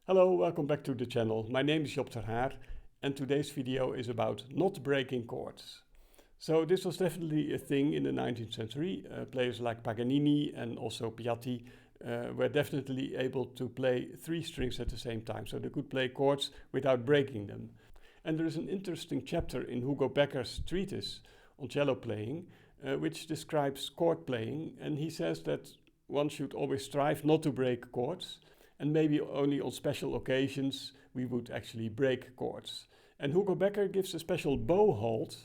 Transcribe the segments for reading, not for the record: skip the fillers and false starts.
Hello, welcome back to the channel. My name is Job ter Haar and today's video is about not breaking chords. So this was definitely a thing in the 19th century. Players like Paganini and also Piatti were definitely able to play three strings at the same time. So they could play chords without breaking them. And there is an interesting chapter in Hugo Becker's treatise on cello playing which describes chord playing, and he says that one should always strive not to break chords. And maybe only on special occasions we would actually break chords. And Hugo Becker gives a special bow hold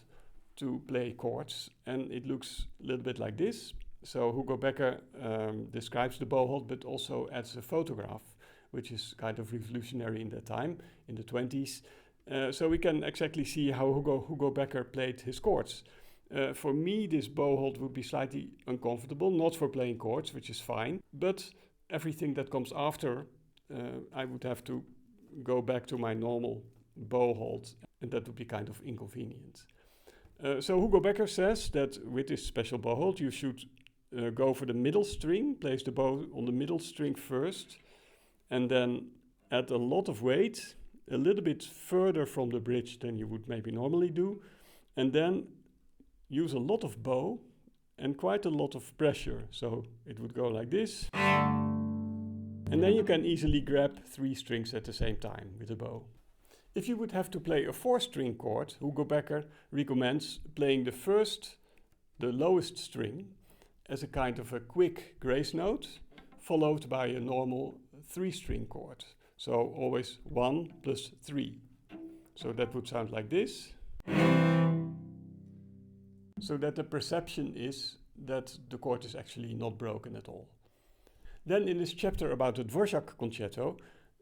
to play chords, and it looks a little bit like this. So Hugo Becker describes the bow hold, but also adds a photograph, which is kind of revolutionary in that time, in the 20s. So we can exactly see how Hugo Becker played his chords. For me, this bow hold would be slightly uncomfortable, not for playing chords, which is fine, but everything that comes after, I would have to go back to my normal bow hold, and that would be kind of inconvenient. So Hugo Becker says that with this special bow hold you should go for the middle string, place the bow on the middle string first, and then add a lot of weight, a little bit further from the bridge than you would maybe normally do, and then use a lot of bow and quite a lot of pressure. So it would go like this. And then you can easily grab three strings at the same time with a bow. If you would have to play a four-string chord, Hugo Becker recommends playing the lowest string as a kind of a quick grace note, followed by a normal three-string chord. So always 1 plus 3. So that would sound like this. So that the perception is that the chord is actually not broken at all. Then in this chapter about the Dvorak concerto,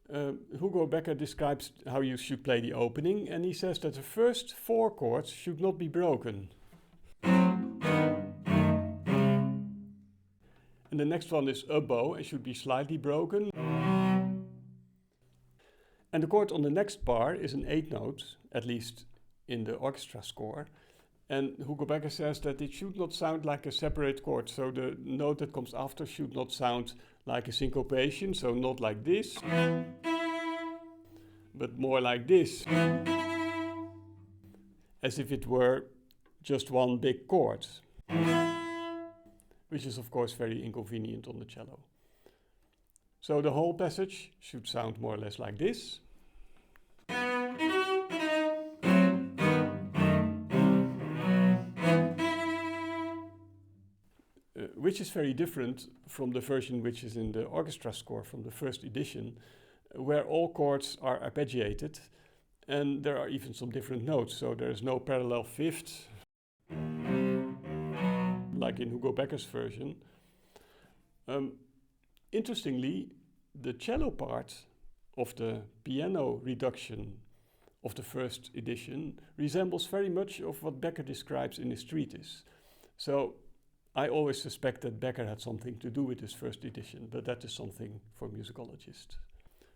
Hugo Becker describes how you should play the opening, and he says that the first four chords should not be broken. And the next one is a bow and should be slightly broken. And the chord on the next bar is an 8 note, at least in the orchestra score. And Hugo Becker says that it should not sound like a separate chord, so the note that comes after should not sound like a syncopation, so not like this, but more like this, as if it were just one big chord, which is of course very inconvenient on the cello. So the whole passage should sound more or less like this. Which is very different from the version which is in the orchestra score from the first edition, where all chords are arpeggiated and there are even some different notes, so there is no parallel fifth like in Hugo Becker's version. Interestingly, the cello part of the piano reduction of the first edition resembles very much of what Becker describes in his treatise. So I always suspect that Becker had something to do with his first edition, but that is something for musicologists.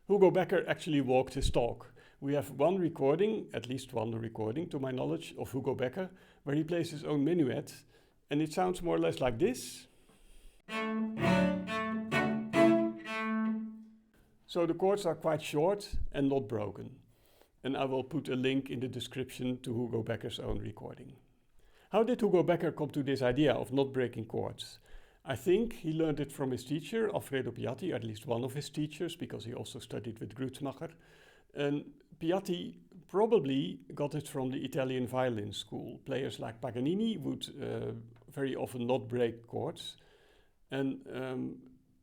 Hugo Becker actually walked his talk. We have one recording, at least one recording to my knowledge, of Hugo Becker, where he plays his own minuet, and it sounds more or less like this. So the chords are quite short and not broken, and I will put a link in the description to Hugo Becker's own recording. How did Hugo Becker come to this idea of not breaking chords? I think he learned it from his teacher, Alfredo Piatti, at least one of his teachers, because he also studied with Grützmacher. And Piatti probably got it from the Italian violin school. Players like Paganini would very often not break chords. And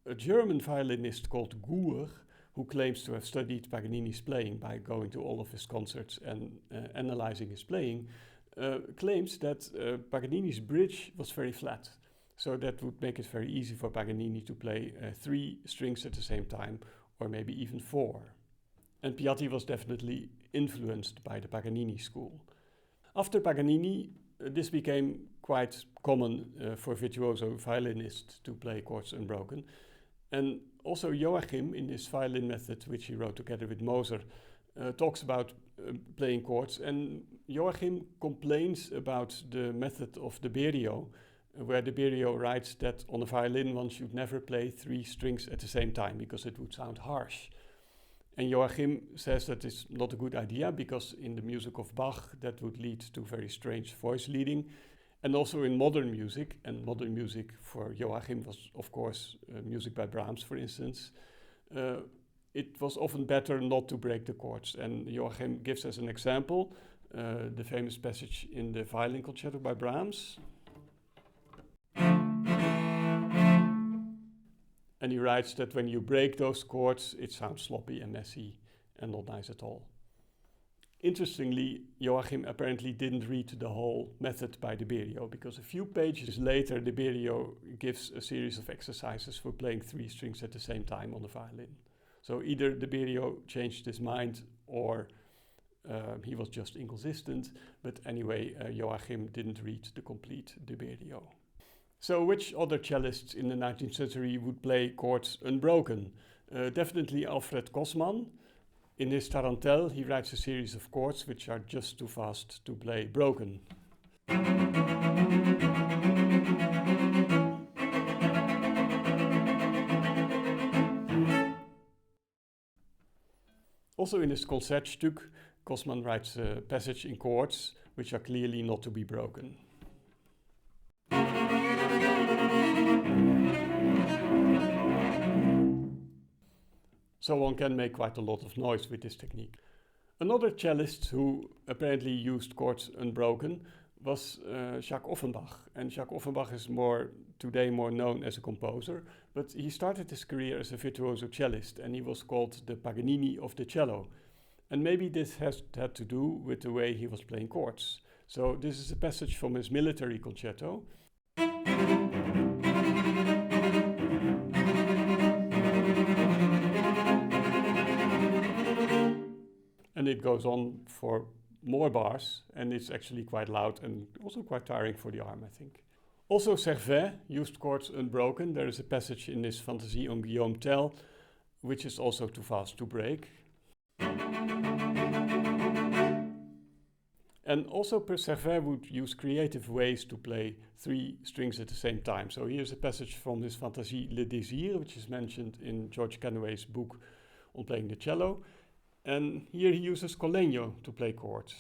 a German violinist called Guhr, who claims to have studied Paganini's playing by going to all of his concerts and analyzing his playing, claims that Paganini's bridge was very flat. So that would make it very easy for Paganini to play three strings at the same time, or maybe even four. And Piatti was definitely influenced by the Paganini school. After Paganini, this became quite common for virtuoso violinists to play Chords Unbroken. And also Joachim, in his violin method, which he wrote together with Moser, talks about playing chords, and Joachim complains about the method of De Berio, where De Berio writes that on a violin one should never play three strings at the same time because it would sound harsh. And Joachim says that it's not a good idea because in the music of Bach that would lead to very strange voice leading. And also in modern music, and modern music for Joachim was of course music by Brahms, for instance, it was often better not to break the chords. And Joachim gives as an example the famous passage in the violin concerto by Brahms. And he writes that when you break those chords, it sounds sloppy and messy and not nice at all. Interestingly, Joachim apparently didn't read the whole method by De Berio, because a few pages later De Berio gives a series of exercises for playing 3 strings at the same time on the violin. So either De Berio changed his mind or he was just inconsistent, but anyway, Joachim didn't read the complete De Berio. So which other cellists in the 19th century would play chords unbroken? Definitely Alfred Kosman. In his Tarantelle, he writes a series of chords which are just too fast to play broken. Also in his Concertstück, Kosman writes a passage in chords which are clearly not to be broken. So one can make quite a lot of noise with this technique. Another cellist who apparently used chords unbroken was Jacques Offenbach. And Jacques Offenbach is today more known as a composer, but he started his career as a virtuoso cellist and he was called the Paganini of the cello. And maybe this had to do with the way he was playing chords. So this is a passage from his military concerto. And it goes on for more bars, and it's actually quite loud and also quite tiring for the arm, I think. Also Servet used chords unbroken. There is a passage in his Fantasie on Guillaume Tell, which is also too fast to break. And also Servet would use creative ways to play 3 strings at the same time. So here's a passage from his Fantasie Le Désir, which is mentioned in George Kenaway's book on playing the cello. And here he uses Collegno to play chords.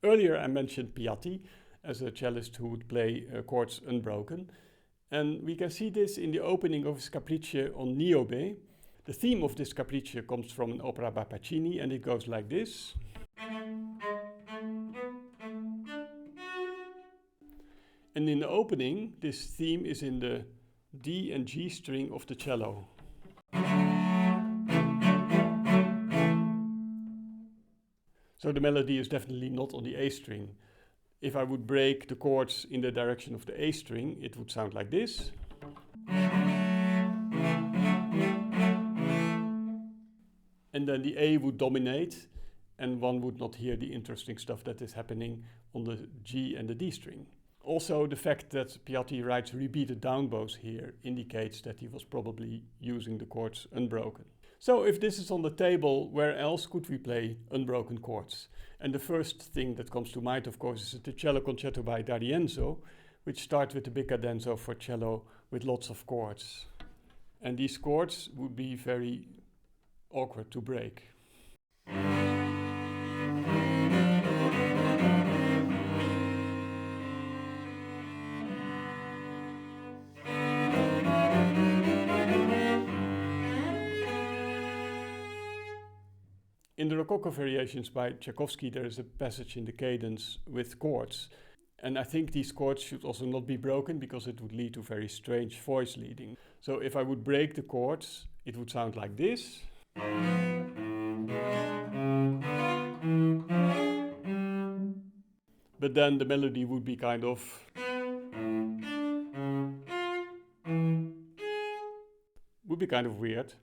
Earlier I mentioned Piatti as a cellist who would play chords unbroken. And we can see this in the opening of his Capriccio on Niobe. The theme of this Capriccio comes from an opera by Pacini and it goes like this. And in the opening, this theme is in the D and G string of the cello. So the melody is definitely not on the A string. If I would break the chords in the direction of the A string, it would sound like this. And then the A would dominate, and one would not hear the interesting stuff that is happening on the G and the D string. Also, the fact that Piatti writes repeated down bows here indicates that he was probably using the chords unbroken. So if this is on the table, where else could we play unbroken chords? And the first thing that comes to mind, of course, is the cello concerto by D'Arienzo, which starts with the big cadenzo for cello with lots of chords. And these chords would be very awkward to break. In the Rococo variations by Tchaikovsky, there is a passage in the cadence with chords. And I think these chords should also not be broken because it would lead to very strange voice leading. So if I would break the chords, it would sound like this. But then the melody would be kind of... weird.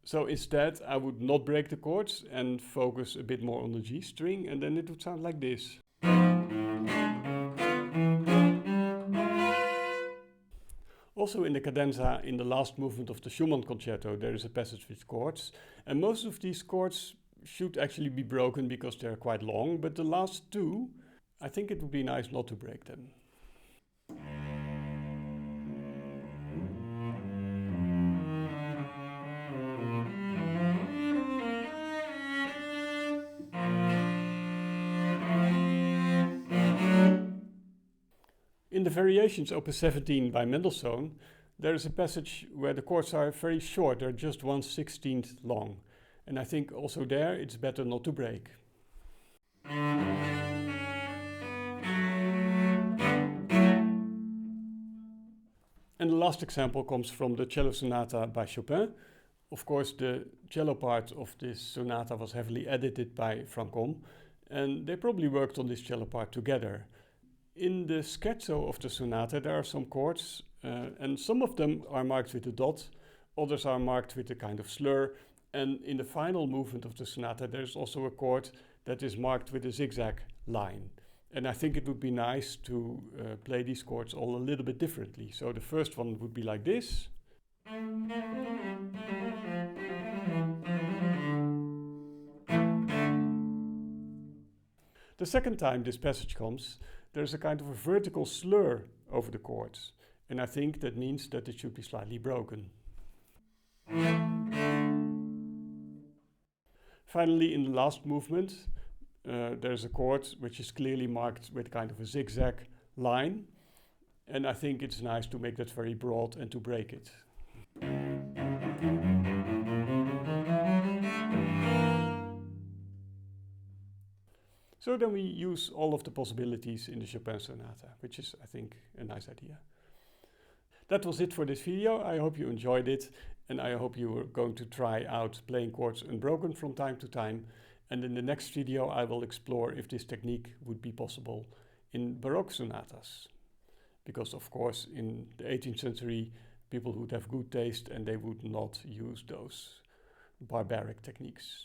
So instead, I would not break the chords and focus a bit more on the G string, and then it would sound like this. Also in the cadenza in the last movement of the Schumann concerto, there is a passage with chords, and most of these chords should actually be broken because they're quite long, but the last 2, I think it would be nice not to break them. In the Variations Opus 17 by Mendelssohn, there is a passage where the chords are very short, they're just 1/16 long. And I think also there it's better not to break. And the last example comes from the Cello Sonata by Chopin. Of course, the cello part of this sonata was heavily edited by Franchomme, and they probably worked on this cello part together. In the scherzo of the sonata there are some chords, and some of them are marked with a dot, others are marked with a kind of slur, and in the final movement of the sonata there's also a chord that is marked with a zigzag line. And I think it would be nice to play these chords all a little bit differently. So the first one would be like this. The second time this passage comes, there's a kind of a vertical slur over the chords. And I think that means that it should be slightly broken. Finally, in the last movement, there's a chord which is clearly marked with kind of a zigzag line, and I think it's nice to make that very broad and to break it. So then we use all of the possibilities in the Chopin sonata, which is, I think, a nice idea. That was it for this video. I hope you enjoyed it, and I hope you are going to try out playing Chords Unbroken from time to time. And in the next video I will explore if this technique would be possible in Baroque sonatas. Because of course in the 18th century people would have good taste and they would not use those barbaric techniques.